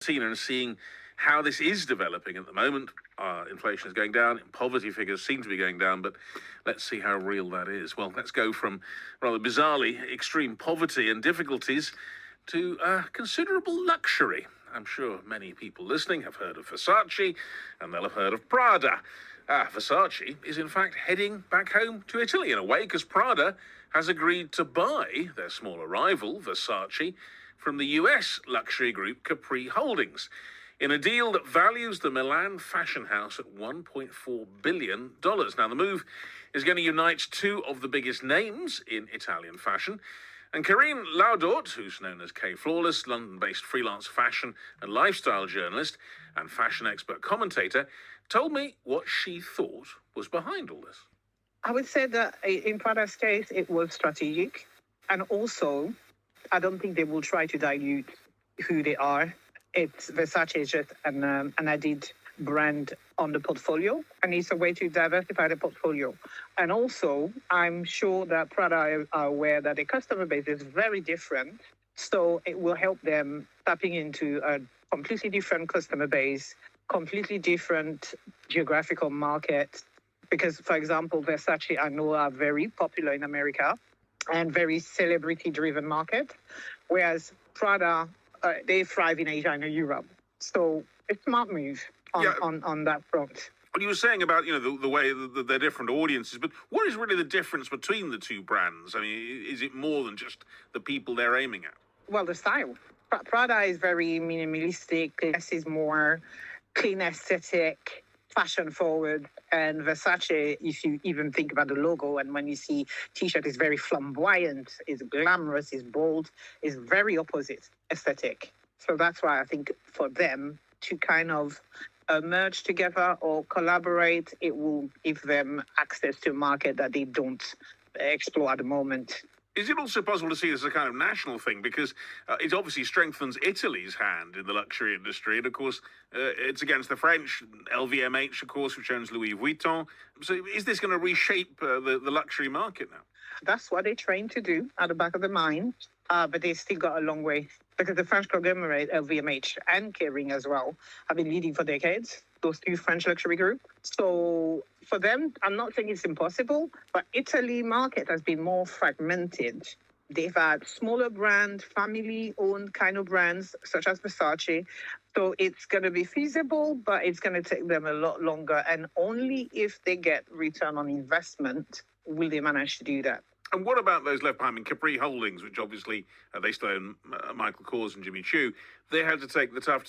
Tina, and seeing how this is developing at the moment. Inflation is going down, poverty figures seem to be going down, but let's see how real that is. Well, let's go from rather bizarrely extreme poverty and difficulties to considerable luxury. I'm sure many people listening have heard of Versace, and they'll have heard of Prada. Versace is in fact heading back home to Italy in a way, because Prada has agreed to buy their smaller rival, Versace, from the US luxury group Capri Holdings, in a deal that values the Milan fashion house at $1.4 billion. Now, the move is going to unite two of the biggest names in Italian fashion. And Karine Laudort, who's known as K Flawless, London-based freelance fashion and lifestyle journalist and fashion expert commentator, told me what she thought was behind all this. I would say that in Prada's case, it was strategic. And also, I don't think they will try to dilute who they are. Versace is just an added brand on the portfolio, and it's a way to diversify the portfolio. And also, I'm sure that Prada are aware that the customer base is very different, so it will help them tapping into a completely different customer base, completely different geographical market. Because, for example, Versace, I know, are very popular in America and very celebrity-driven market, whereas Prada, they thrive in Asia and Europe. So it's a smart move on that front. What you were saying about, the way that they're different audiences, but what is really the difference between the two brands? I mean, is it more than just the people they're aiming at? Well, the style. Prada is very minimalistic. Less is more clean aesthetic, fashion forward. And Versace, if you even think about the logo, and when you see T-shirt, is very flamboyant, is glamorous, is bold, is very opposite aesthetic. So that's why I think for them to kind of merge together or collaborate, it will give them access to a market that they don't explore at the moment. Is it also possible to see this as a kind of national thing? Because it obviously strengthens Italy's hand in the luxury industry. And, of course, it's against the French, LVMH, of course, which owns Louis Vuitton. So is this going to reshape the luxury market now? That's what they train to do at the back of the mind. But they still got a long way. Because the French conglomerate, LVMH and Kering as well, have been leading for decades, those two French luxury groups. So for them, I'm not saying it's impossible, but Italy market has been more fragmented. They've had smaller brand, family-owned kind of brands, such as Versace. So it's going to be feasible, but it's going to take them a lot longer. And only if they get return on investment will they manage to do that. And what about those left behind? I mean, Capri Holdings, which obviously they still own Michael Kors and Jimmy Choo, they had to take the tough